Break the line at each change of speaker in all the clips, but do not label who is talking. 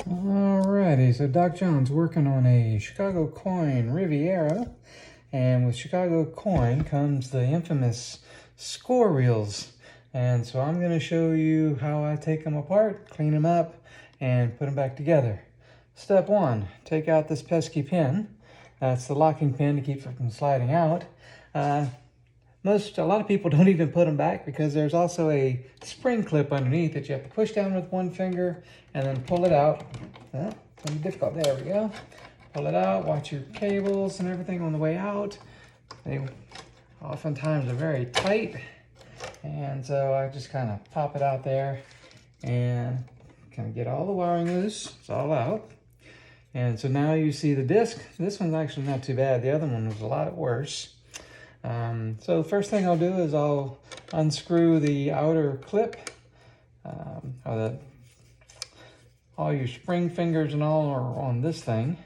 Alrighty, so Doc John's working on a Chicago coin Riviera, and with Chicago coin comes the infamous score reels. And so I'm going to show you how I take them apart, clean them up, and put them back together. Step one, take out this pesky pin. That's the locking pin to keep it from sliding out. A lot of people don't even put them back because there's also a spring clip underneath that you have to push down with one finger and then pull it out. It's gonna be difficult. There we go. Pull it out, watch your cables and everything on the way out. They oftentimes are very tight. And so I just kind of pop it out there and kind of get all the wiring loose. It's all out. And so now you see the disc. This one's actually not too bad. The other one was a lot worse. So the first thing I'll do is I'll unscrew the outer clip. All your spring fingers and all are on this thing.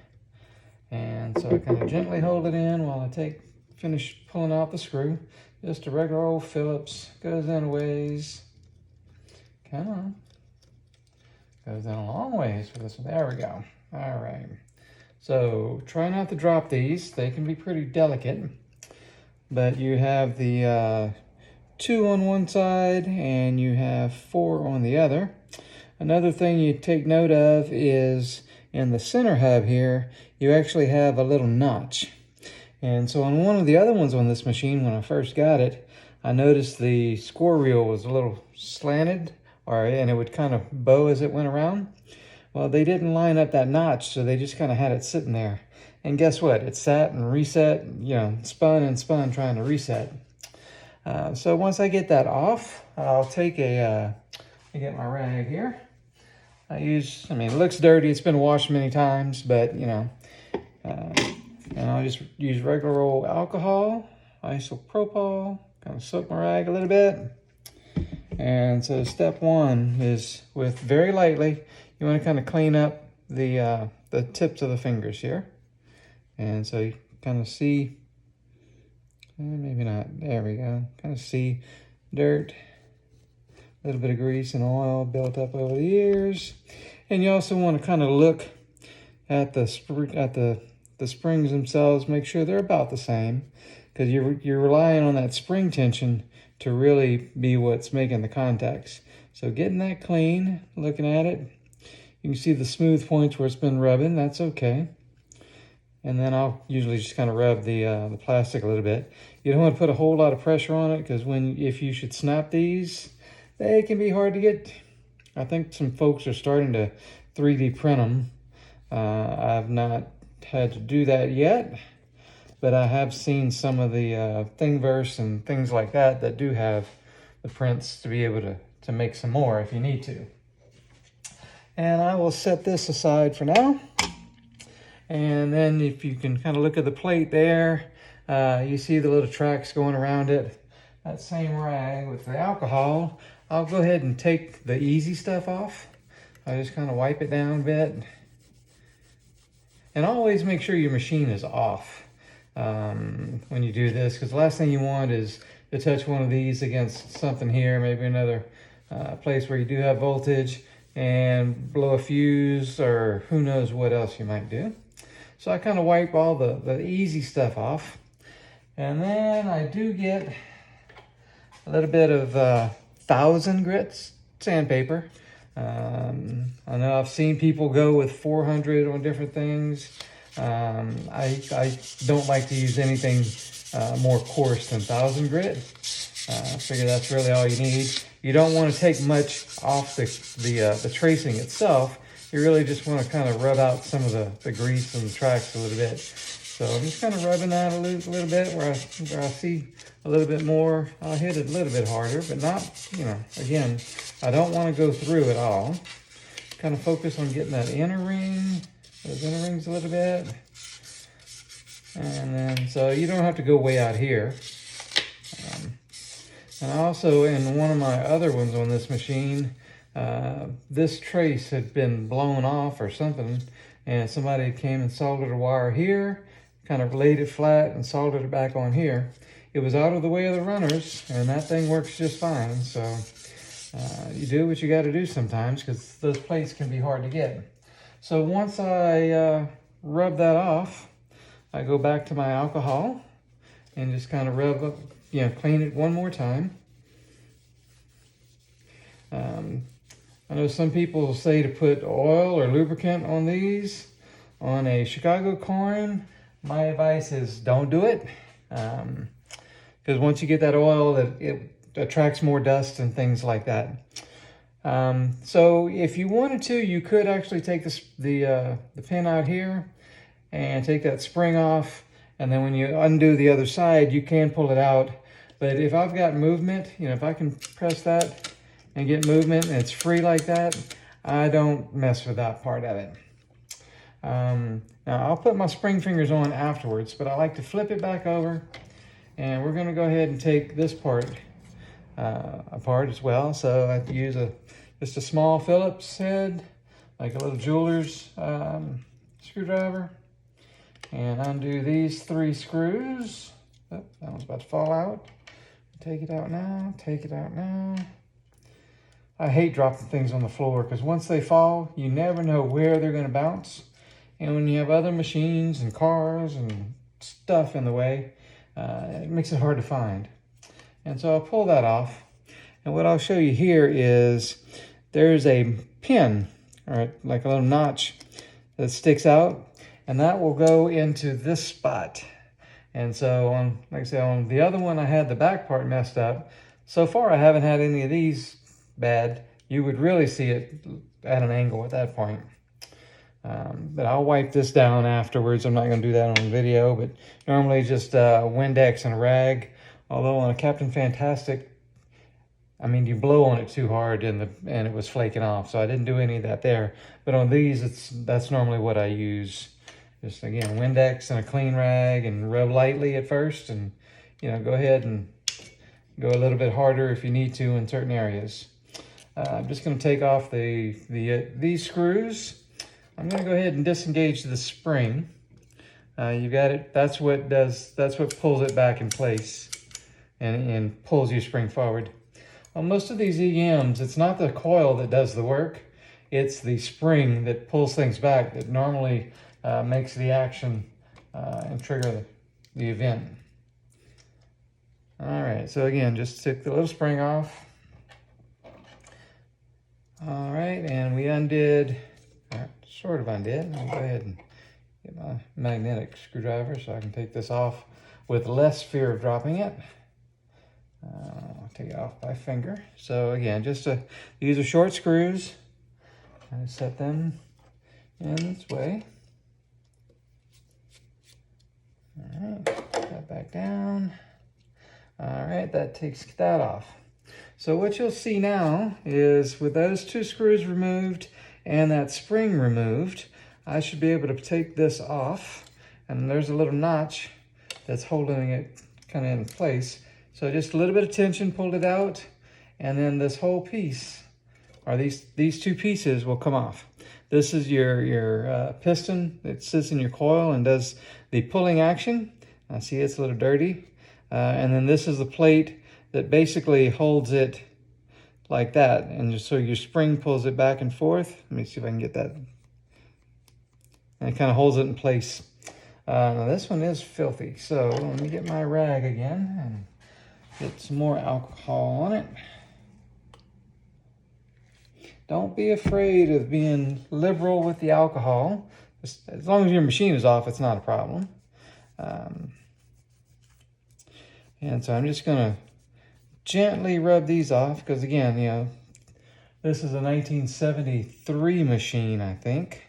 And so I kind of gently hold it in while I finish pulling out the screw. Just a regular old Phillips. Goes in a ways. Come on. Goes in a long ways for this one. There we go. All right. So try not to drop these. They can be pretty delicate. But you have the 2 on one side and you have 4 on the other. Another thing you take note of is in the center hub here, you actually have a little notch. And so on one of the other ones on this machine, when I first got it, I noticed the score reel was a little slanted, and it would kind of bow as it went around. Well, they didn't line up that notch, so they just kind of had it sitting there. And guess what? It sat and reset, spun and spun trying to reset. So once I get that off, I'll take I get my rag here. It looks dirty. It's been washed many times, but, and I'll just use regular old alcohol, isopropyl, kind of soak my rag a little bit. And so step one is with very lightly, you want to kind of clean up the tips of the fingers here. And so you kind of see, maybe not, there we go. Kind of see dirt, a little bit of grease and oil built up over the years. And you also want to kind of look at the springs themselves, make sure they're about the same, because you're relying on that spring tension to really be what's making the contacts. So getting that clean, looking at it, you can see the smooth points where it's been rubbing, that's okay. And then I'll usually just kind of rub the plastic a little bit. You don't want to put a whole lot of pressure on it because if you should snap these, they can be hard to get. I think some folks are starting to 3D print them. I've not had to do that yet, but I have seen some of the Thingiverse and things like that do have the prints to be able to make some more if you need to. And I will set this aside for now. And then if you can kind of look at the plate there, you see the little tracks going around it. That same rag with the alcohol, I'll go ahead and take the easy stuff off. I just kind of wipe it down a bit. And always make sure your machine is off when you do this, because the last thing you want is to touch one of these against something here, maybe another place where you do have voltage, and blow a fuse or who knows what else you might do. So I kind of wipe all the easy stuff off. And then I do get a little bit of 1,000 grit sandpaper. I know I've seen people go with 400 on different things. I don't like to use anything more coarse than 1,000 grit. I figure that's really all you need. You don't want to take much off the tracing itself. You really just want to kind of rub out some of the grease and the tracks a little bit. So I'm just kind of rubbing that a little bit where I see a little bit more. I'll hit it a little bit harder, but not, again, I don't want to go through it all. Kind of focus on getting that inner ring, those inner rings a little bit. And then, so you don't have to go way out here. And also in one of my other ones on this machine, this trace had been blown off or something, and somebody came and soldered a wire here, kind of laid it flat and soldered it back on here. It was out of the way of the runners, and that thing works just fine. So you do what you got to do sometimes, because those plates can be hard to get. So once I rub that off, I go back to my alcohol and just kind of rub up, clean it one more time. I know some people say to put oil or lubricant on these. On a Chicago coin, my advice is don't do it. Because once you get that oil, it attracts more dust and things like that. So if you wanted to, you could actually take the pin out here and take that spring off. And then when you undo the other side, you can pull it out. But if I've got movement, if I can press that and get movement and it's free like that, I don't mess with that part of it. Now I'll put my spring fingers on afterwards, but I like to flip it back over, and we're going to go ahead and take this part apart as well. So I have to use just a small Phillips head, like a little jeweler's screwdriver, and undo these 3 screws. Oh, that one's about to fall out. Take it out now, take it out now. I hate dropping things on the floor because once they fall, you never know where they're going to bounce. And when you have other machines and cars and stuff in the way, it makes it hard to find. And so I'll pull that off. And what I'll show you here is there's a pin, or like a little notch that sticks out, and that will go into this spot. And so like I said, on the other one, I had the back part messed up. So far, I haven't had any of these bad. You would really see it at an angle at that point. But I'll wipe this down afterwards. I'm not going to do that on video, but normally just Windex and a rag. Although on a Captain Fantastic, I mean, you blow on it too hard and it was flaking off. So I didn't do any of that there. But on these, that's normally what I use. Just again, Windex and a clean rag, and rub lightly at first, and go ahead and go a little bit harder if you need to in certain areas. I'm just going to take off these screws. I'm going to go ahead and disengage the spring. You got it. That's what pulls it back in place and pulls your spring forward. On most of these EMs, it's not the coil that does the work. It's the spring that pulls things back that normally makes the action and trigger the event. All right, so again, just took the little spring off. All right, and we undid, sort of undid. I'll go ahead and get my magnetic screwdriver so I can take this off with less fear of dropping it. I'll take it off by finger. So again, these are short screws. I set them in this way. All right, put that back down. All right, that takes that off. So what you'll see now is with those 2 screws removed and that spring removed, I should be able to take this off, and there's a little notch that's holding it kind of in place. So just a little bit of tension, pulled it out, and then this whole piece, or these 2 pieces will come off. This is your piston that sits in your coil and does the pulling action. I see it's a little dirty. And then this is the plate that basically holds it like that. And just so your spring pulls it back and forth. Let me see if I can get that. And it kind of holds it in place. Now this one is filthy. So let me get my rag again and get some more alcohol on it. Don't be afraid of being liberal with the alcohol. As long as your machine is off, it's not a problem. And so I'm just going to gently rub these off because, again, this is a 1973 machine, I think.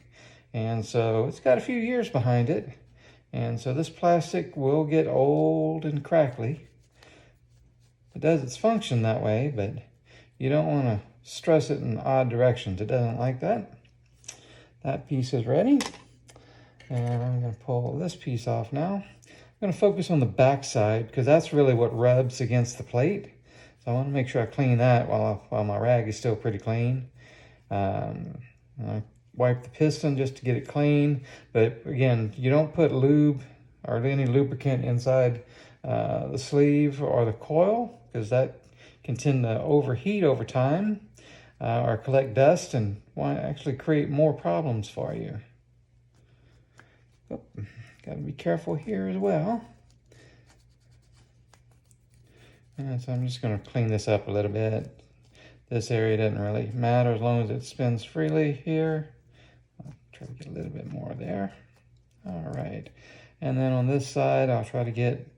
And so it's got a few years behind it. And so this plastic will get old and crackly. It does its function that way, but you don't want to stress it in odd directions. It doesn't like that. That piece is ready. And I'm going to pull this piece off now. I'm going to focus on the back side because that's really what rubs against the plate. So I want to make sure I clean that while my rag is still pretty clean. I wipe the piston just to get it clean. But again, you don't put lube or any lubricant inside the sleeve or the coil because that can tend to overheat over time or collect dust and actually create more problems for you. Oh, got to be careful here as well. And so I'm just going to clean this up a little bit. This area doesn't really matter as long as it spins freely here. I'll try to get a little bit more there. All right. And then on this side, I'll try to get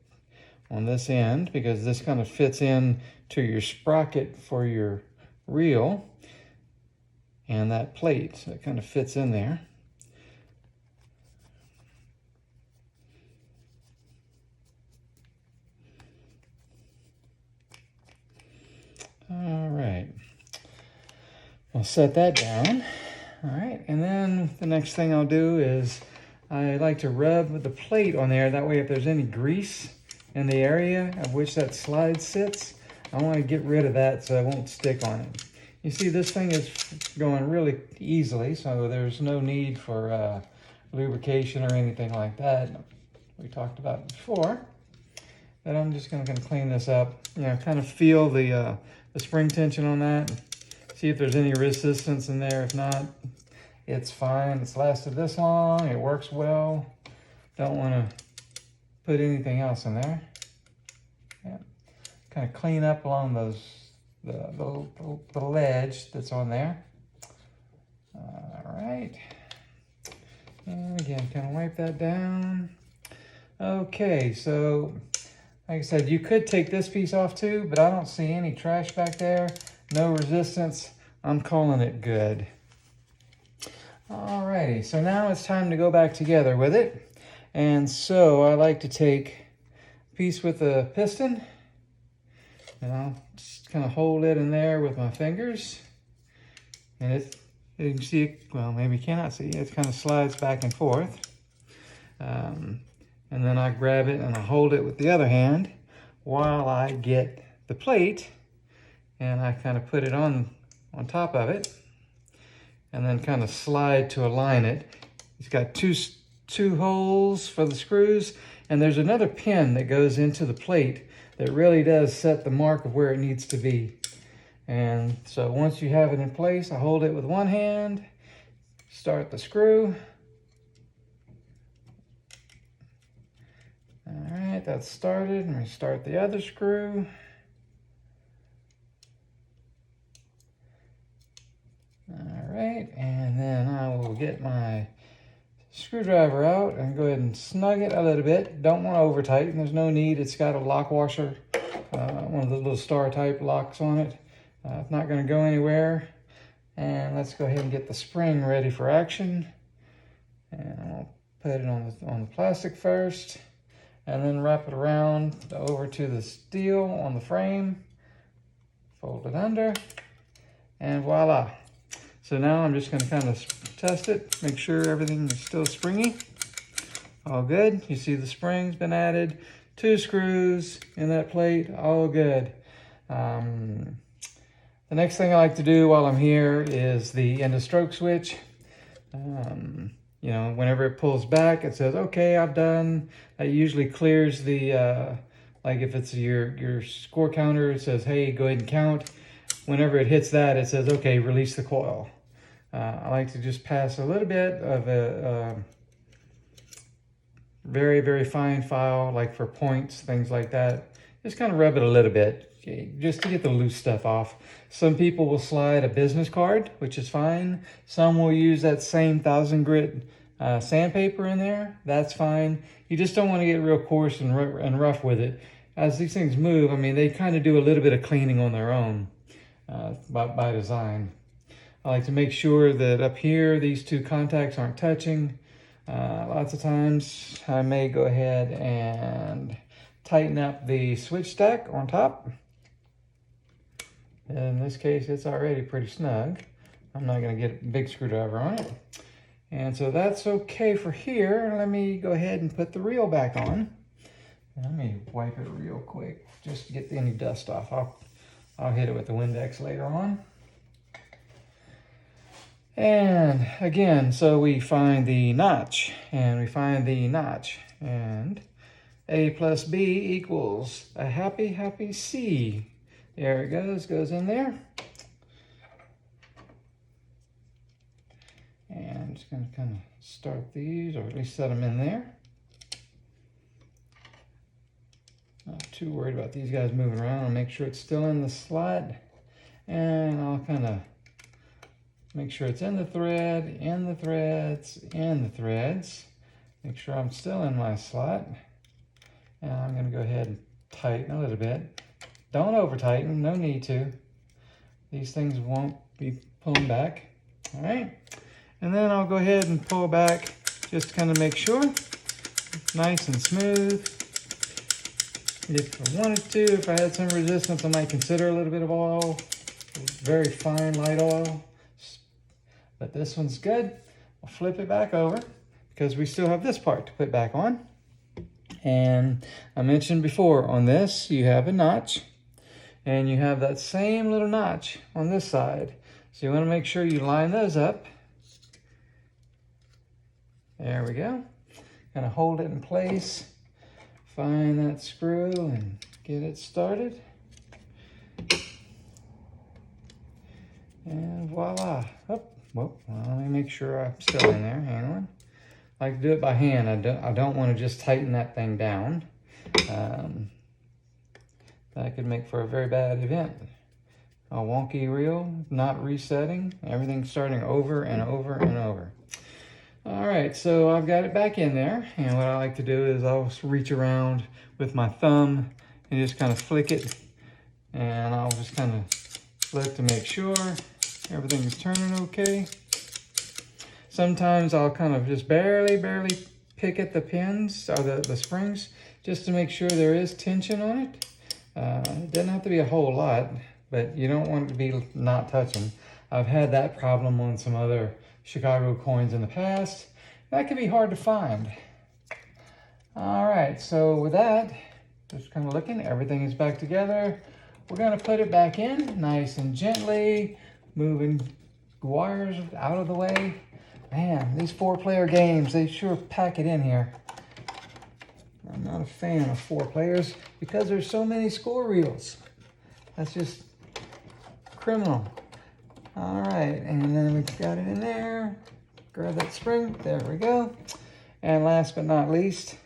on this end because this kind of fits in to your sprocket for your reel and that plate. So it kind of fits in there. All right, I'll set that down. All right, and then the next thing I'll do is I like to rub the plate on there. That way if there's any grease in the area of which that slide sits, I want to get rid of that so it won't stick on it. You see this thing is going really easily, so there's no need for lubrication or anything like that. We talked about it before. But I'm just going to clean this up, you know, kind of feel the spring tension on that. See if there's any resistance in there. If not, it's fine. It's lasted this long. It works well. Don't want to put anything else in there. Yeah. Kind of clean up along the ledge that's on there. All right. And again, kind of wipe that down. Okay, so like I said, you could take this piece off too, but I don't see any trash back there. No resistance. I'm calling it good. Alrighty, so now it's time to go back together with it. And so I like to take a piece with a piston, and I'll just kind of hold it in there with my fingers. And you can see it, well, maybe you cannot see it. It kind of slides back and forth. And then I grab it and I hold it with the other hand while I get the plate, and I kind of put it on top of it and then kind of slide to align it. It's got two holes for the screws, and there's another pin that goes into the plate that really does set the mark of where it needs to be. And so once you have it in place, I hold it with one hand, start the screw. All right, that's started, and we start the other screw. All right, and then I will get my screwdriver out and go ahead and snug it a little bit. Don't want to over tighten, there's no need. It's got a lock washer, one of the little star type locks on it. It's not going to go anywhere. And let's go ahead and get the spring ready for action. And I'll put it on the plastic first, and then wrap it around over to the steel on the frame. Fold it under, and voila. So now I'm just going to kind of test it, make sure everything is still springy. All good. You see the spring's been added. 2 screws in that plate, all good. The next thing I like to do while I'm here is the end of stroke switch. You know, whenever it pulls back, it says, okay, I've done. That usually clears the, like if it's your score counter, it says, hey, go ahead and count. Whenever it hits that, it says, okay, release the coil. I like to just pass a little bit of a very, very fine file, like for points, things like that. Just kind of rub it a little bit, okay, just to get the loose stuff off. Some people will slide a business card, which is fine. Some will use that same 1000 grit sandpaper in there. That's fine. You just don't want to get real coarse and rough with it. As these things move, I mean, they kind of do a little bit of cleaning on their own by design. I like to make sure that up here, these 2 contacts aren't touching. Lots of times I may go ahead and tighten up the switch stack on top. In this case, it's already pretty snug. I'm not going to get a big screwdriver on it. And so that's okay for here. Let me go ahead and put the reel back on. Let me wipe it real quick just to get any dust off. I'll hit it with the Windex later on. And again, so we find the notch, and we find the notch, and A plus B equals a happy, happy C. There it goes in there. just going to kind of start these, or at least set them in there. Not too worried about these guys moving around. I'll make sure it's still in the slot. And I'll kind of make sure it's in the thread, in the threads, in the threads. Make sure I'm still in my slot. And I'm going to go ahead and tighten a little bit. Don't over tighten, no need to. These things won't be pulling back. All right. And then I'll go ahead and pull back just to kind of make sure. Nice and smooth. If I wanted to, if I had some resistance, I might consider a little bit of oil. Very fine light oil. But this one's good. I'll flip it back over because we still have this part to put back on. And I mentioned before, on this you have a notch. And you have that same little notch on this side. So you want to make sure you line those up. There we go. Kind of hold it in place. Find that screw and get it started. And voila. Oh, well, let me make sure I'm still in there. Hang on. I like to do it by hand. I don't want to just tighten that thing down. That could make for a very bad event. A wonky reel, not resetting, everything starting over and over and over. All right, so I've got it back in there, and what I like to do is I'll reach around with my thumb and just kind of flick it, and I'll just kind of flick to make sure everything is turning okay. Sometimes I'll kind of just barely pick at the pins, or the springs, just to make sure there is tension on it. It doesn't have to be a whole lot, but you don't want it to be not touching. I've had that problem on some other Chicago coins in the past. That can be hard to find. All right, so with that, just kind of looking, everything is back together. We're gonna put it back in nice and gently, moving wires out of the way. Man, these 4-player games, they sure pack it in here. I'm not a fan of 4 players because there's so many score reels. That's just criminal. All right, and then we got it in there. Grab that spring, there we go. And last but not least,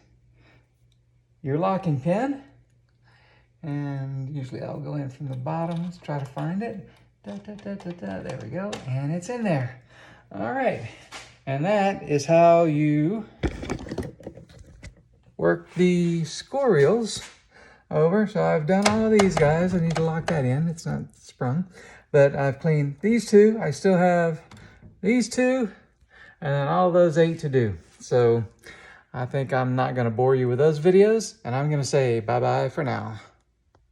your locking pin. And usually I'll go in from the bottom, let's try to find it. There we go, and it's in there. All right, and that is how you work the score reels over. So I've done all of these guys. I need to lock that in. It's not sprung. But I've cleaned these 2. I still have these 2 and then all those 8 to do. So I think I'm not going to bore you with those videos, and I'm going to say bye-bye for now.